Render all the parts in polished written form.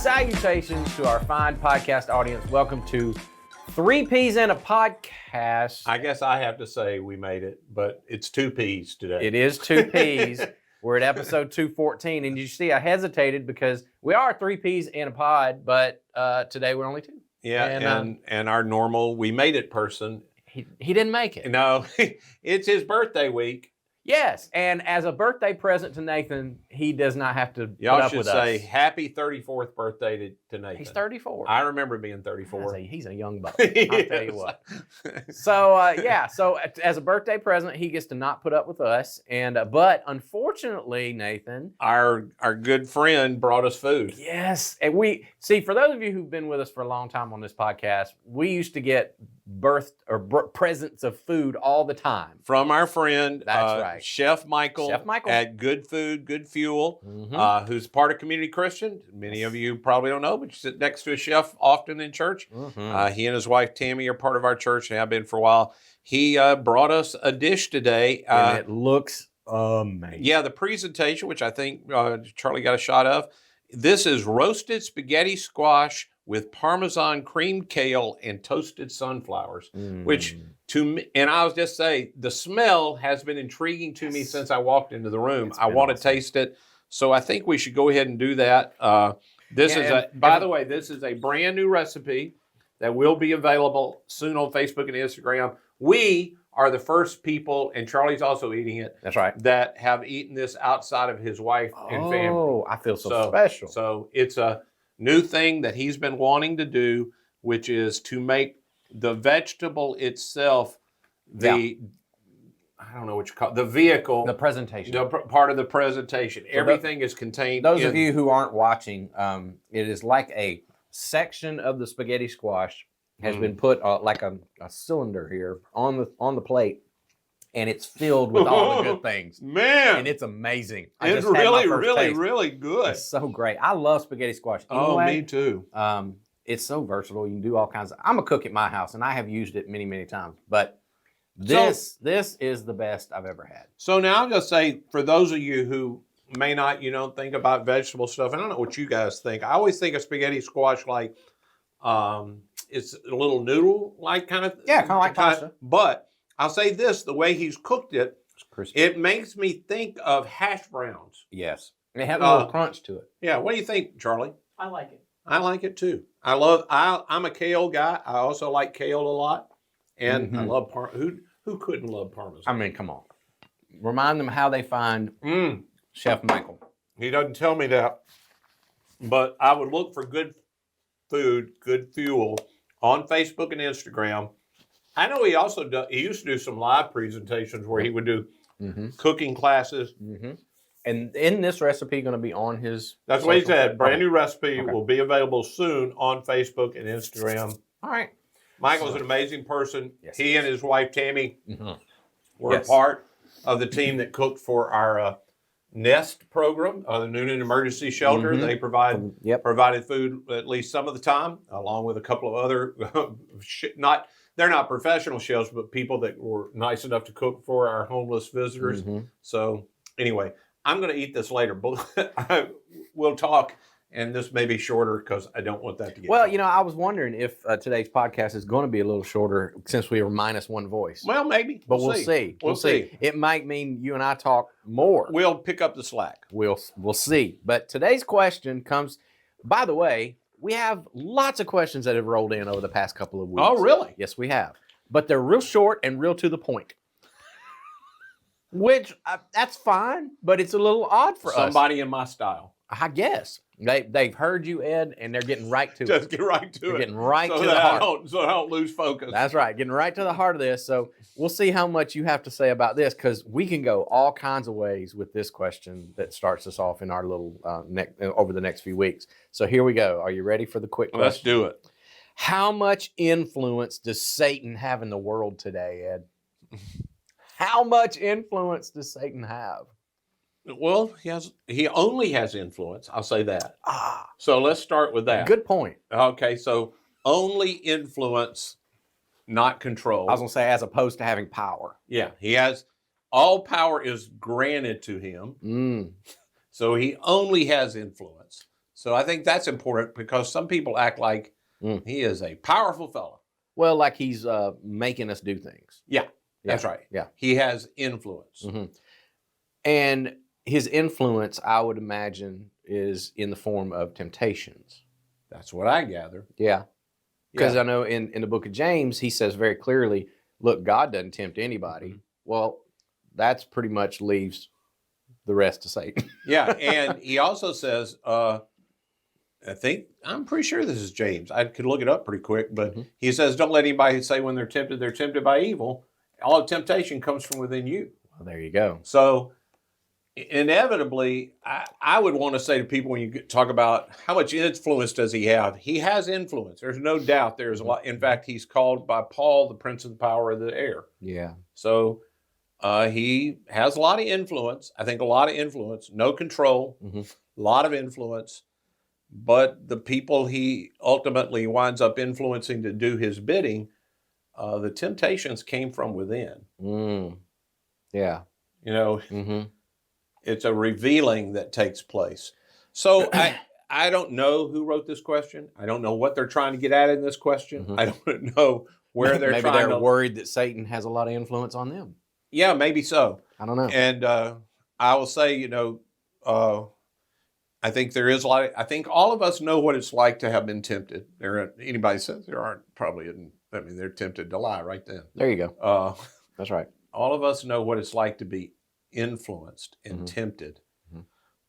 Salutations to our fine podcast audience. Welcome to Three Peas in a Podcast. I guess I have to say we made it, but it's 2 P's today. It is 2 Peas. We're at episode 214, and you see I hesitated because we are 3 Peas in a pod, but today we're only 2. Yeah, and our normal we made it person. He didn't make it. No, it's his birthday week. Yes, and as a birthday present to Nathan, he does not have to Y'all put up should with say us. happy 34th birthday to Nathan. He's 34. I remember being 34. He's a young buck. I'll tell you what. So as a birthday present, he gets to not put up with us. And but unfortunately, Nathan, Our good friend brought us food. yes, and we see, for those of you who've been with us for a long time on this podcast, we used to get presents of food all the time From our friend, That's right. Chef Michael, Chef Michael. at Good Food, Good Fuel, Mhm. who's part of Community Christian. Many of you probably don't know, but you sit next to a chef often in church. Mhm. He and his wife Tammy are part of our church and have been for a while. He brought us a dish today. And it looks amazing. Yeah, the presentation, which I think Charlie got a shot of. This is roasted spaghetti squash with Parmesan creamed kale and toasted sunflowers, which to me, and I'll just say, the smell has been intriguing to me since I walked into the room. It's I been want to awesome. taste it. So I think we should go ahead and do that. This by the way, this is a brand new recipe that will be available soon on Facebook and Instagram. We are the first people, and Charlie's also eating it, That's right. that have eaten this outside of his wife and family. Oh, I feel so special. So it's a new thing that he's been wanting to do, which is to make the vegetable itself I don't know what you call it, the vehicle, The presentation. part of the presentation. Everything is contained. Those of you who aren't watching, it is like a section of the spaghetti squash has been put like a cylinder here on the plate, and it's filled with all the good things. Man, And it's amazing. it's just had my really, first really, taste. really good. It's so great. I love spaghetti squash. Oh, Anyway, me too. it's so versatile. You can do all kinds of. I'm a cook at my house, and I have used it many, many times. But this is the best I've ever had. So now I'm going to say, for those of you who may not, think about vegetable stuff, I don't know what you guys think. I always think of spaghetti squash like it's a little noodle-like kind of. Yeah, kind of like pasta. But I'll say this, the way he's cooked it, It's crispy. it makes me think of hash browns. Yes. And it has a little crunch to it. Yeah, what do you think, Charlie? I like it. I like it too. I'm a kale guy. I also like kale a lot. And I love who couldn't love Parmesan? I mean, come on. Remind them how they find Chef Michael. He doesn't tell me that, but I would look for Good Food, Good Fuel on Facebook and Instagram. I know he also he used to do some live presentations where he would do cooking classes. And in this recipe, going to be on his. That's what he social- said. Brand new recipe Okay. will be available soon on Facebook and Instagram. All right. Michael's an amazing person. Yes, He and his wife Tammy were Yes. a part of the team that cooked for our Nest program, the Noonan Emergency Shelter. They provided food at least some of the time, along with a couple of other they're not professional chefs, but people that were nice enough to cook for our homeless visitors. So anyway, I'm going to eat this later, but we'll talk. And this may be shorter because I don't want that to get. Well, I was wondering if today's podcast is going to be a little shorter since we were minus one voice. Well, maybe. But we'll see. We'll see. It might mean you and I talk more. We'll pick up the slack. We'll see. But today's question comes, by the way, we have lots of questions that have rolled in over the past couple of weeks. Oh, really? Yes, we have. But they're real short and real to the point. Which, that's fine, but it's a little odd for us. Somebody in my style. I guess. They've heard you, Ed, and they're getting right to it. Just get right to They're it. getting right so to that the heart. so I don't lose focus. That's right, getting right to the heart of this. So we'll see how much you have to say about this, because we can go all kinds of ways with this question that starts us off in our little over the next few weeks. So here we go. Are you ready for the quick question? Let's do it. How much influence does Satan have in the world today, Ed? How much influence does Satan have? Well, he only has influence. I'll say that. So let's start with that. Good point. Okay, so only influence, not control. I was going to say, as opposed to having power. Yeah, he has, all power is granted to him. So he only has influence. So I think that's important because some people act like he is a powerful fellow. Well, like he's making us do things. Yeah, that's right. Yeah. He has influence. Mm-hmm. And his influence, I would imagine, is in the form of temptations. That's what I gather. Yeah. Because I know in the book of James, he says very clearly, look, God doesn't tempt anybody. Mm-hmm. Well, that's pretty much leaves the rest to Satan. Yeah. And he also says, I'm pretty sure this is James. I could look it up pretty quick, but he says, don't let anybody say when they're tempted by evil. All temptation comes from within you. Well, there you go. So inevitably, I would want to say to people when you talk about how much influence does he have? He has influence. There's no doubt there's a lot. In fact, he's called by Paul the prince of the power of the air. Yeah. So he has a lot of influence. I think a lot of influence, no control, a lot of influence. But the people he ultimately winds up influencing to do his bidding, the temptations came from within. Yeah. You know, it's a revealing that takes place. So I don't know who wrote this question. I don't know what they're trying to get at in this question. I don't know where they're maybe they're worried that Satan has a lot of influence on them. Yeah, maybe so. I don't know. And I will say, you know, I think there is a lot. I think all of us know what it's like to have been tempted. Anybody says there aren't, probably isn't. I mean, they're tempted to lie right then. There you go. That's right. All of us know what it's like to be influenced and tempted.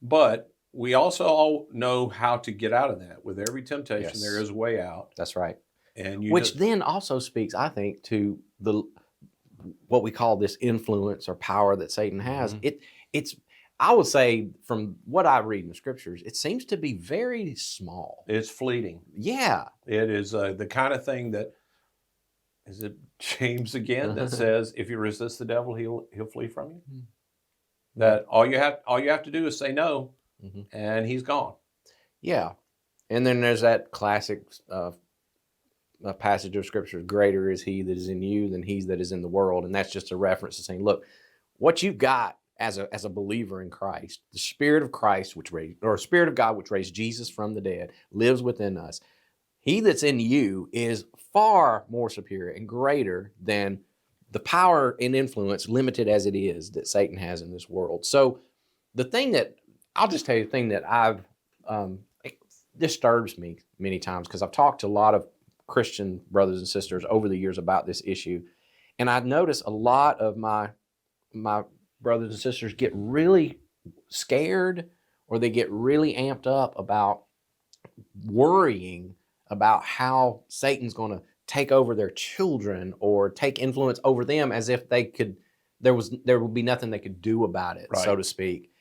But we also all know how to get out of that. With every temptation, there is a way out. That's right. And which then also speaks, I think, to what we call this influence or power that Satan has. It's I would say, from what I read in the scriptures, it seems to be very small. It's fleeting. Yeah. It is the kind of thing that, is it James again, that says, if you resist the devil, he'll flee from you? That all you have to do is say no, and he's gone. Yeah. And then there's that classic passage of scripture, greater is he that is in you than he that is in the world. And that's just a reference to saying, look, what you've got as a believer in Christ, the Spirit of Christ, Spirit of God, which raised Jesus from the dead, lives within us. He that's in you is far more superior and greater than the power and influence, limited as it is, that Satan has in this world. So I'll just tell you the thing that it disturbs me many times, because I've talked to a lot of Christian brothers and sisters over the years about this issue. And I've noticed a lot of my brothers and sisters get really scared, or they get really amped up about worrying about how Satan's going to take over their children or take influence over them, as if there would be nothing they could do about it, so to speak.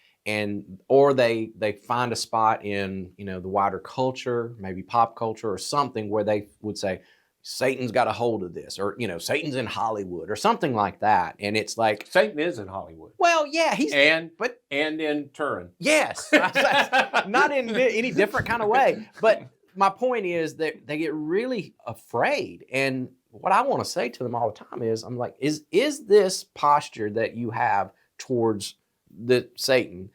Or they find a spot in, the wider culture, maybe pop culture or something, where they would say, Satan's got a hold of this, or, Satan's in Hollywood or something like that. And it's like, Satan is in Hollywood. Well, yeah, and in Turin. Yes. Not in any different kind of way. But my point is that they get really afraid. And what I want to say to them all the time is, I'm like, is this posture that you have towards the Satan,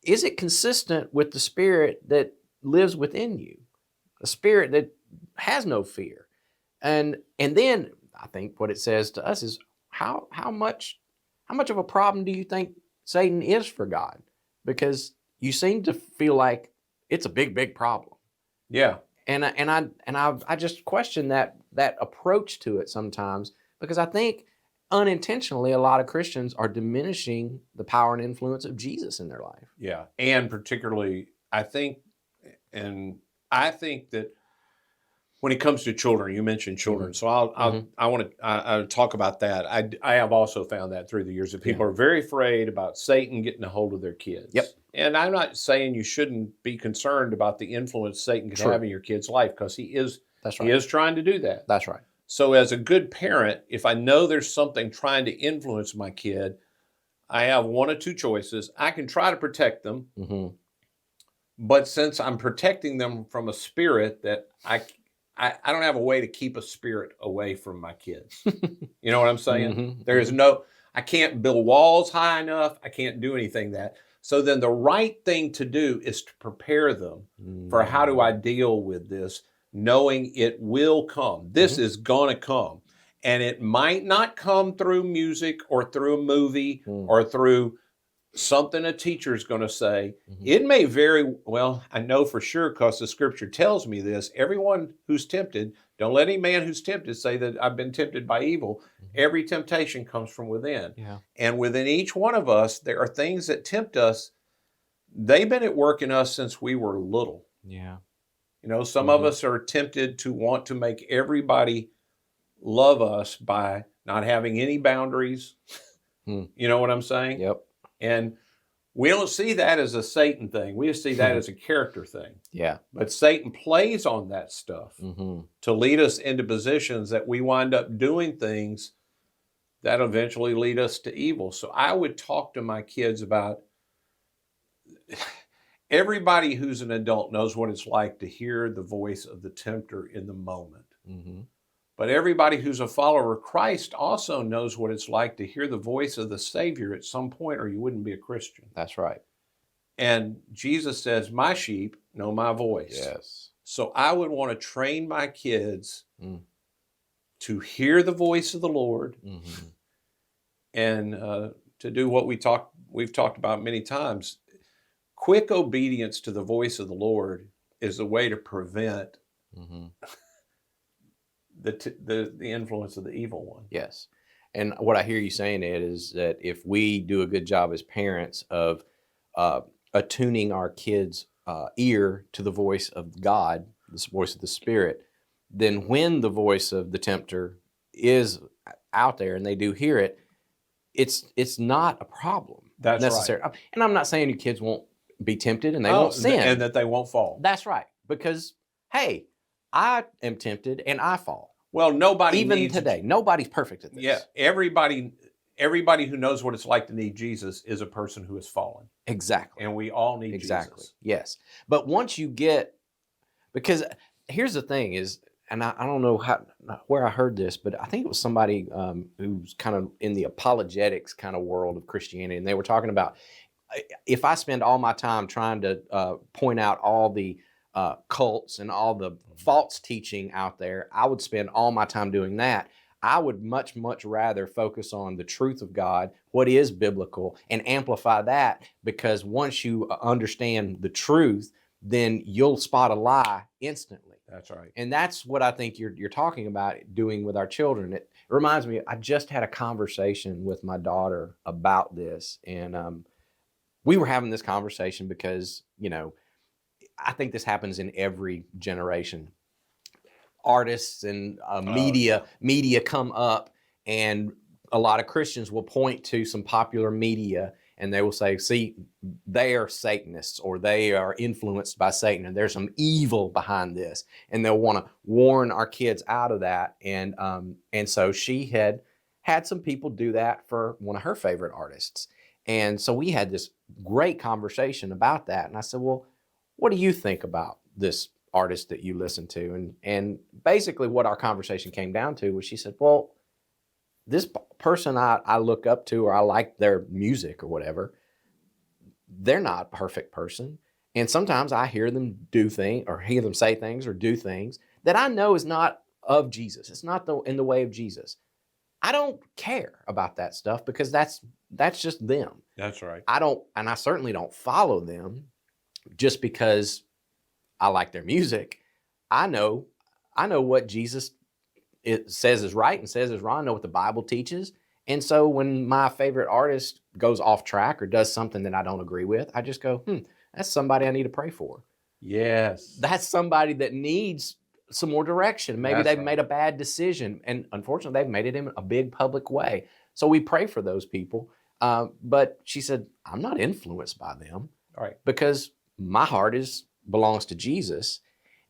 is it consistent with the spirit that lives within you? A spirit that has no fear. And then I think what it says to us is, how much of a problem do you think Satan is for God? Because you seem to feel like it's a big problem. Yeah. And I just question that approach to it sometimes, because I think unintentionally a lot of Christians are diminishing the power and influence of Jesus in their life. Yeah. And particularly, I think that when it comes to children, you mentioned children, so I want to talk about that. I have also found that through the years that people are very afraid about Satan getting a hold of their kids. Yep. And I'm not saying you shouldn't be concerned about the influence Satan can have in your kid's life, because he is trying to do that. That's right. So as a good parent, if I know there's something trying to influence my kid, I have one of two choices. I can try to protect them, but since I'm protecting them from a spirit that I don't have a way to keep a spirit away from my kids. You know what I'm saying? There is I can't build walls high enough. I can't do anything that. So then the right thing to do is to prepare them for how do I deal with this, knowing it will come. This is going to come. And it might not come through music or through a movie or through something a teacher's going to say. It may very well, I know for sure because the scripture tells me this, everyone who's tempted, don't let any man who's tempted say that I've been tempted by evil. Every temptation comes from within. Yeah. And within each one of us, there are things that tempt us. They've been at work in us since we were little. Yeah. You know, some of us are tempted to want to make everybody love us by not having any boundaries. You know what I'm saying? Yep. And we don't see that as a Satan thing. We just see that as a character thing. Yeah. But Satan plays on that stuff to lead us into positions that we wind up doing things that eventually lead us to evil. So I would talk to my kids about, everybody who's an adult knows what it's like to hear the voice of the tempter in the moment. But everybody who's a follower of Christ also knows what it's like to hear the voice of the Savior at some point, or you wouldn't be a Christian. That's right. And Jesus says, my sheep know my voice. Yes. So I would want to train my kids to hear the voice of the Lord and to do what we've talked about many times. Quick obedience to the voice of the Lord is a way to prevent the influence of the evil one. Yes. And what I hear you saying, Ed, is that if we do a good job as parents of attuning our kids' ear to the voice of God, the voice of the Spirit, then when the voice of the tempter is out there and they do hear it, it's not a problem. That's necessarily. right. And I'm not saying your kids won't be tempted and they won't sin. And that they won't fall. That's right. Because, hey, I am tempted and I fall. Well, nobody even needs, today, nobody's perfect at this. Yeah, everybody who knows what it's like to need Jesus is a person who has fallen. Exactly. And we all need Jesus. Yes. But once you get, because here's the thing is, and I don't know where I heard this, but I think it was somebody who's kind of in the apologetics kind of world of Christianity. And they were talking about, if I spend all my time trying to point out all the cults and all the false teaching out there, I would spend all my time doing that. I would much, much rather focus on the truth of God, what is biblical, and amplify that, because once you understand the truth, then you'll spot a lie instantly. That's right. And that's what I think you're talking about doing with our children. It reminds me, I just had a conversation with my daughter about this, and we were having this conversation because, you know, I think this happens in every generation. Artists and media come up, and a lot of Christians will point to some popular media and they will say, see, they are Satanists, or they are influenced by Satan, and there's some evil behind this. And they'll want to warn our kids out of that. And so she had some people do that for one of her favorite artists. And so we had this great conversation about that. And I said, well, what do you think about this artist that you listen to? And basically what our conversation came down to was, she said, well, this person I look up to, or I like their music or whatever, they're not a perfect person. And sometimes I hear them do things, or hear them say things or do things that I know is not of Jesus. It's not in the way of Jesus. I don't care about that stuff, because that's just them. That's right. I certainly don't follow them just because I like their music. I know what Jesus says is right and says is wrong. I know what the Bible teaches. And so when my favorite artist goes off track or does something that I don't agree with, I just go, that's somebody I need to pray for. Yes. That's somebody that needs some more direction. Maybe they've made a bad decision, and unfortunately they've made it in a big public way. So we pray for those people. But she said, I'm not influenced by them. All right. Because my heart belongs to Jesus.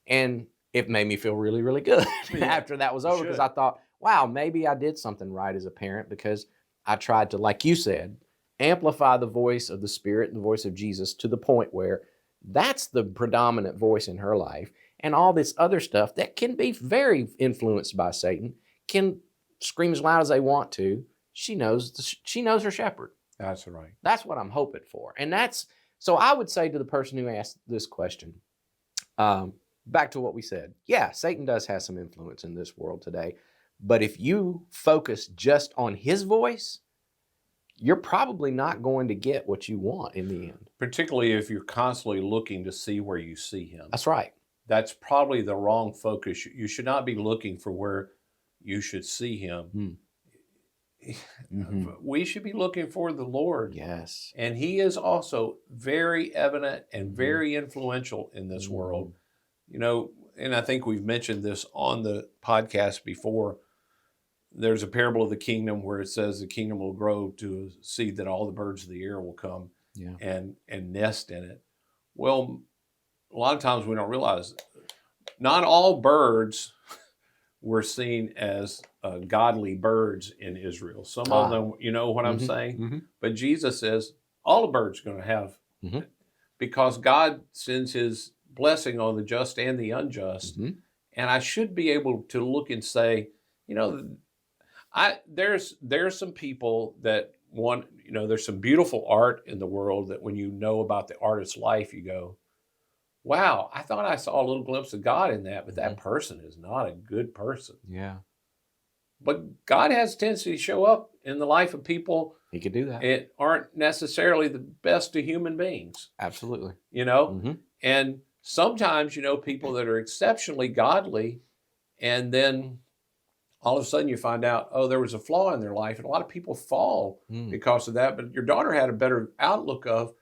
And it made me feel really, really good after that was over, because I thought, wow, maybe I did something right as a parent, because I tried to, like you said, amplify the voice of the Spirit and the voice of Jesus to the point where that's the predominant voice in her life. And all this other stuff that can be very influenced by Satan can scream as loud as they want to. She knows her shepherd. That's right. That's what I'm hoping for. And so I would say to the person who asked this question, back to what we said. Yeah, Satan does have some influence in this world today. But if you focus just on his voice, you're probably not going to get what you want in the end. Particularly if you're constantly looking to see where you see him. That's right. That's probably the wrong focus. You should not be looking for where you should see him. Mm-hmm. We should be looking for the Lord. Yes. And he is also very evident and very influential in this world. You know, and I think we've mentioned this on the podcast before. There's a parable of the kingdom where it says the kingdom will grow to a seed that all the birds of the air will come and nest in it. Well, a lot of times we don't realize not all birds were seen as godly birds in Israel. Some of them, you know what I'm saying? But Jesus says all the birds are going to have, because God sends his blessing on the just and the unjust. And I should be able to look and say, you know, there's some people that want, you know, there's some beautiful art in the world that when you know about the artist's life, you go, wow, I thought I saw a little glimpse of God in that, but that person is not a good person. Yeah. But God has a tendency to show up in the life of people. He could do that. It aren't necessarily the best of human beings. Absolutely. You know? And sometimes, you know, people that are exceptionally godly, and then all of a sudden you find out, oh, there was a flaw in their life. And a lot of people fall because of that. But your daughter had a better outlook of,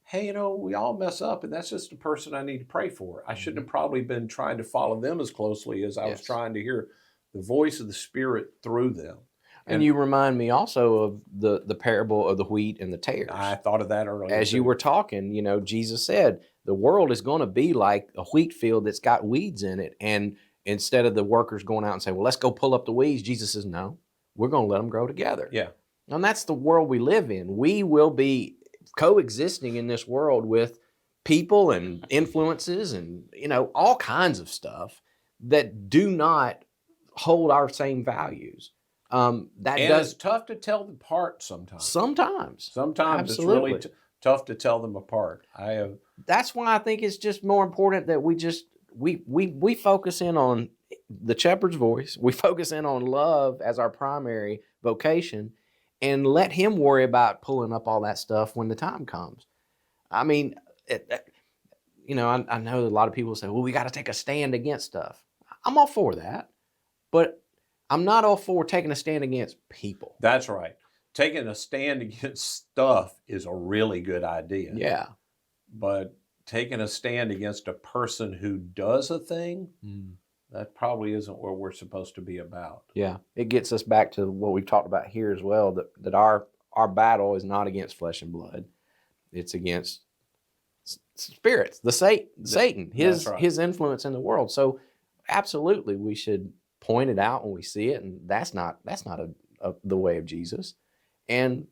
hey, you know, we all mess up, and that's just a person I need to pray for. I shouldn't have probably been trying to follow them as closely as I was trying to hear the voice of the Spirit through them. And you remind me also of the parable of the wheat and the tares. I thought of that earlier. As you were talking, you know, Jesus said the world is going to be like a wheat field that's got weeds in it. And instead of the workers going out and saying, well, let's go pull up the weeds, Jesus says, no, we're going to let them grow together. Yeah. And that's the world we live in. We will be coexisting in this world with people and influences and, you know, all kinds of stuff that do not hold our same values. It's tough to tell them apart sometimes. Sometimes Absolutely. It's really tough to tell them apart. That's why I think it's just more important that we focus in on the shepherd's voice. We focus in on love as our primary vocation, and let him worry about pulling up all that stuff when the time comes. I mean, you know, I know a lot of people say, well, we got to take a stand against stuff. I'm all for that, but I'm not all for taking a stand against people. That's right. Taking a stand against stuff is a really good idea. Yeah. But taking a stand against a person who does a thing, that probably isn't what we're supposed to be about. Yeah. It gets us back to what we've talked about here as well, that our battle is not against flesh and blood. It's against spirits, Satan, his influence in the world. So absolutely we should point it out when we see it, and that's not the way of Jesus. And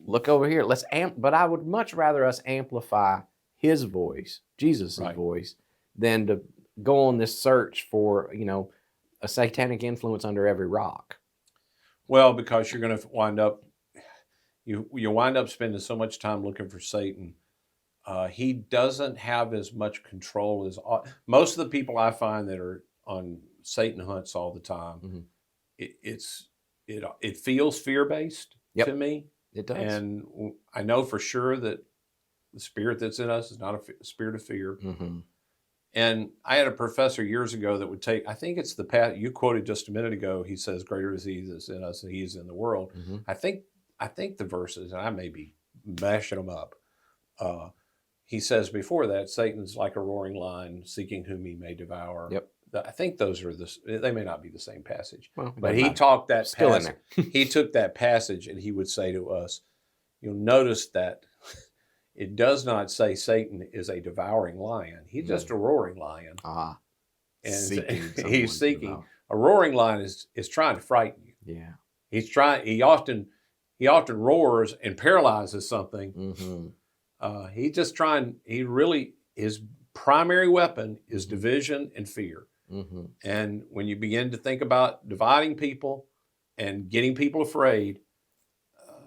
look over here, but I would much rather us amplify his voice, Jesus' voice, than to go on this search for, you know, a satanic influence under every rock. Well, because you're going to wind up, you wind up spending so much time looking for Satan. He doesn't have as much control as most of the people I find that are on Satan hunts all the time. It feels fear-based to me. It does. And I know for sure that the spirit that's in us is not a spirit of fear. And I had a professor years ago that would take, I think it's the path you quoted just a minute ago. He says, greater is he that's in us than he is in the world. I think the verses, and I may be mashing them up. He says before that, Satan's like a roaring lion seeking whom he may devour. Yep. I think those are they may not be the same passage, but he talked that still passage. In there. He took that passage and he would say to us, you'll notice that it does not say Satan is a devouring lion. He's just a roaring lion. And he's seeking. A roaring lion is trying to frighten you. Yeah. He often roars and paralyzes something. His primary weapon is division and fear. And when you begin to think about dividing people and getting people afraid,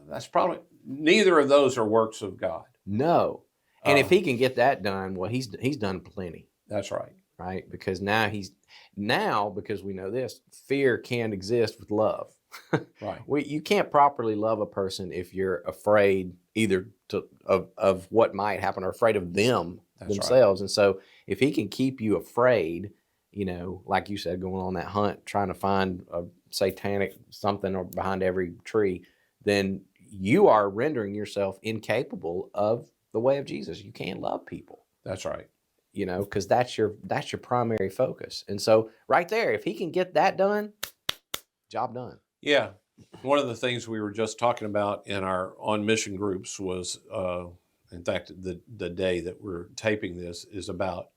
that's probably neither of those are works of God. No. And if he can get that done, well, he's done plenty. That's right. Right? Because now because we know this, fear can't exist with love. Right. You can't properly love a person if you're afraid either of what might happen or afraid of them themselves. Right. And so if he can keep you afraid, like you said, going on that hunt, trying to find a satanic something or behind every tree, then you are rendering yourself incapable of the way of Jesus. You can't love people. That's right. Because that's your primary focus. And so right there, if he can get that done, job done. Yeah. One of the things we were just talking about in our on mission groups was, in fact, the day that we're taping this is about,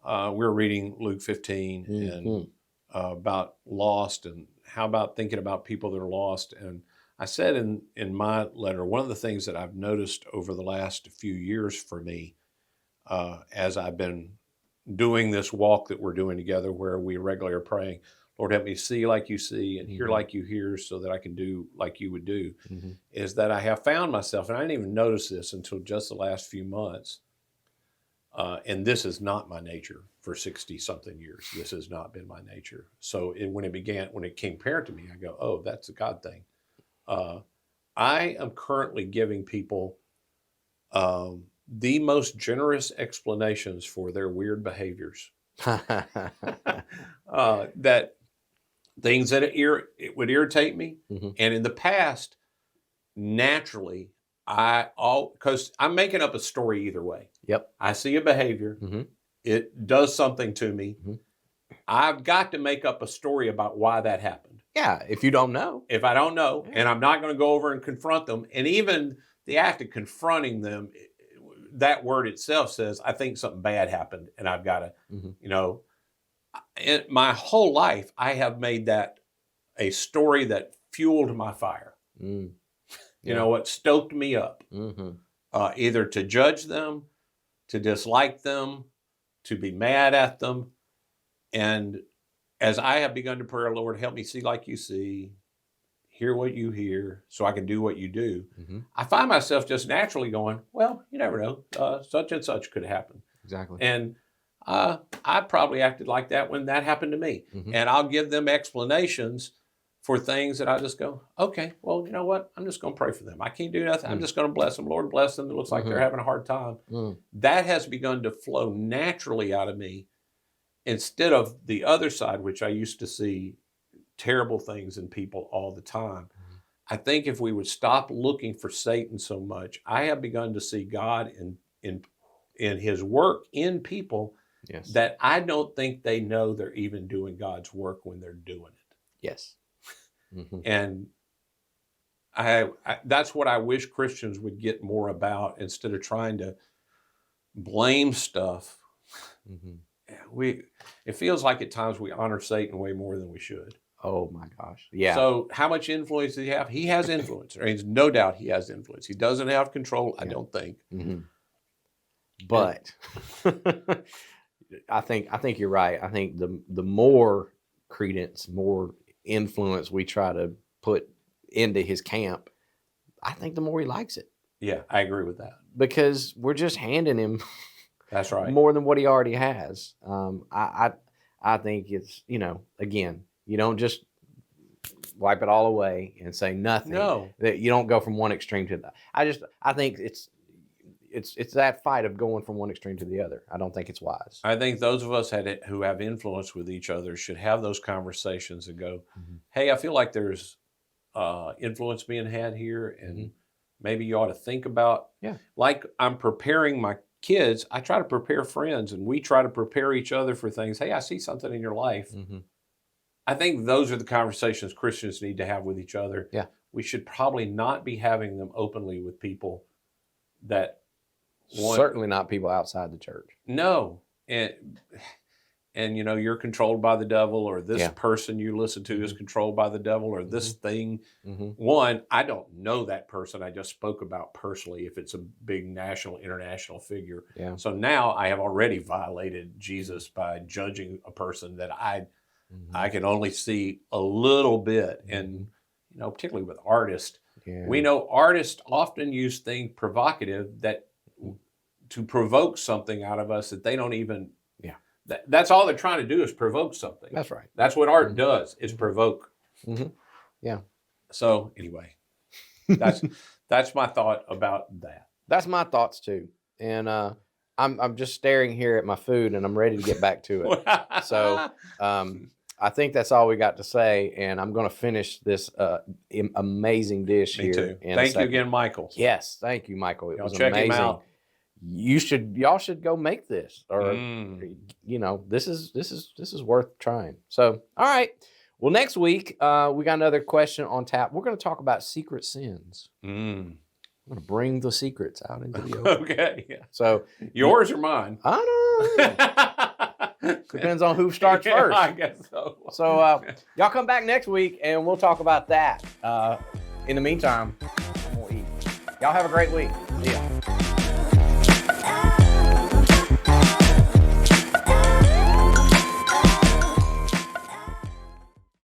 we're reading Luke 15 and about lost, and how about thinking about people that are lost. And I said in my letter, one of the things that I've noticed over the last few years for me, as I've been doing this walk that we're doing together, where we regularly are praying, Lord, help me see like you see and hear like you hear, so that I can do like you would do, is that I have found myself, and I didn't even notice this until just the last few months, and this is not my nature for 60-something years. This has not been my nature. So when it came apparent to me, I go, oh, that's a God thing. I am currently giving people the most generous explanations for their weird behaviors. That things that it would irritate me. And in the past, naturally, because I'm making up a story either way. Yep. I see a behavior. It does something to me. I've got to make up a story about why that happened. Yeah, if you don't know. If I don't know, and I'm not going to go over and confront them. And even the act of confronting them, that word itself says, I think something bad happened, and I've got to, in my whole life, I have made that a story that fueled my fire. What stoked me up, either to judge them, to dislike them, to be mad at them. And as I have begun to pray, Lord, help me see like you see, hear what you hear, so I can do what you do, I find myself just naturally going, well, you never know, such and such could happen. Exactly. And I probably acted like that when that happened to me. And I'll give them explanations for things that I just go, okay, well, you know what? I'm just going to pray for them. I can't do nothing. I'm just going to bless them. Lord, bless them. It looks like they're having a hard time. That has begun to flow naturally out of me, instead of the other side, which I used to see terrible things in people all the time. I think if we would stop looking for Satan so much, I have begun to see God in his work in people, that I don't think they know they're even doing God's work when they're doing it. Yes. And I that's what I wish Christians would get more about, instead of trying to blame stuff. It feels like at times we honor Satan way more than we should. Oh my gosh. Yeah. So how much influence does he have? He has influence. There's no doubt he has influence. He doesn't have control, I don't think. But I think you're right. I think the more credence, more influence we try to put into his camp, I think the more he likes it. Yeah, I agree with that. Because we're just handing him that's right, more than what he already has. I think it's, again, you don't just wipe it all away and say nothing. No. That you don't go from one extreme to the I think it's that fight of going from one extreme to the other. I don't think it's wise. I think those of us who have influence with each other should have those conversations and go, hey, I feel like there's influence being had here, and maybe you ought to think about, like I'm preparing my kids, I try to prepare friends, and we try to prepare each other for things. Hey, I see something in your life. I think those are the conversations Christians need to have with each other. Yeah. We should probably not be having them openly with people that certainly not people outside the church. No. And you're controlled by the devil, or this person you listen to is controlled by the devil, or this thing. One, I don't know that person I just spoke about personally, if it's a big national, international figure. Yeah. So now I have already violated Jesus by judging a person that I can only see a little bit. And, particularly with artists, Yeah. We know artists often use things provocative to provoke something out of us that they don't even. Yeah. That's all they're trying to do is provoke something. That's right. That's what art does, is provoke. Mm-hmm. Yeah. So anyway, that's my thought about that. That's my thoughts too. And I'm just staring here at my food, and I'm ready to get back to it. So I think that's all we got to say, and I'm going to finish this amazing dish Me here. too. In Thank you again, Michael. Yes, thank you, Michael. It Y'all was check amazing. him out. Y'all should go make this, or you know, this is worth trying. So, all right. Well, next week we got another question on tap. We're going to talk about secret sins. I'm going to bring the secrets out into the open. Okay. Yeah. So yours or mine? I don't know. Depends on who starts first. I guess so. So y'all come back next week and we'll talk about that. In the meantime, I'm gonna eat. Y'all have a great week. See ya.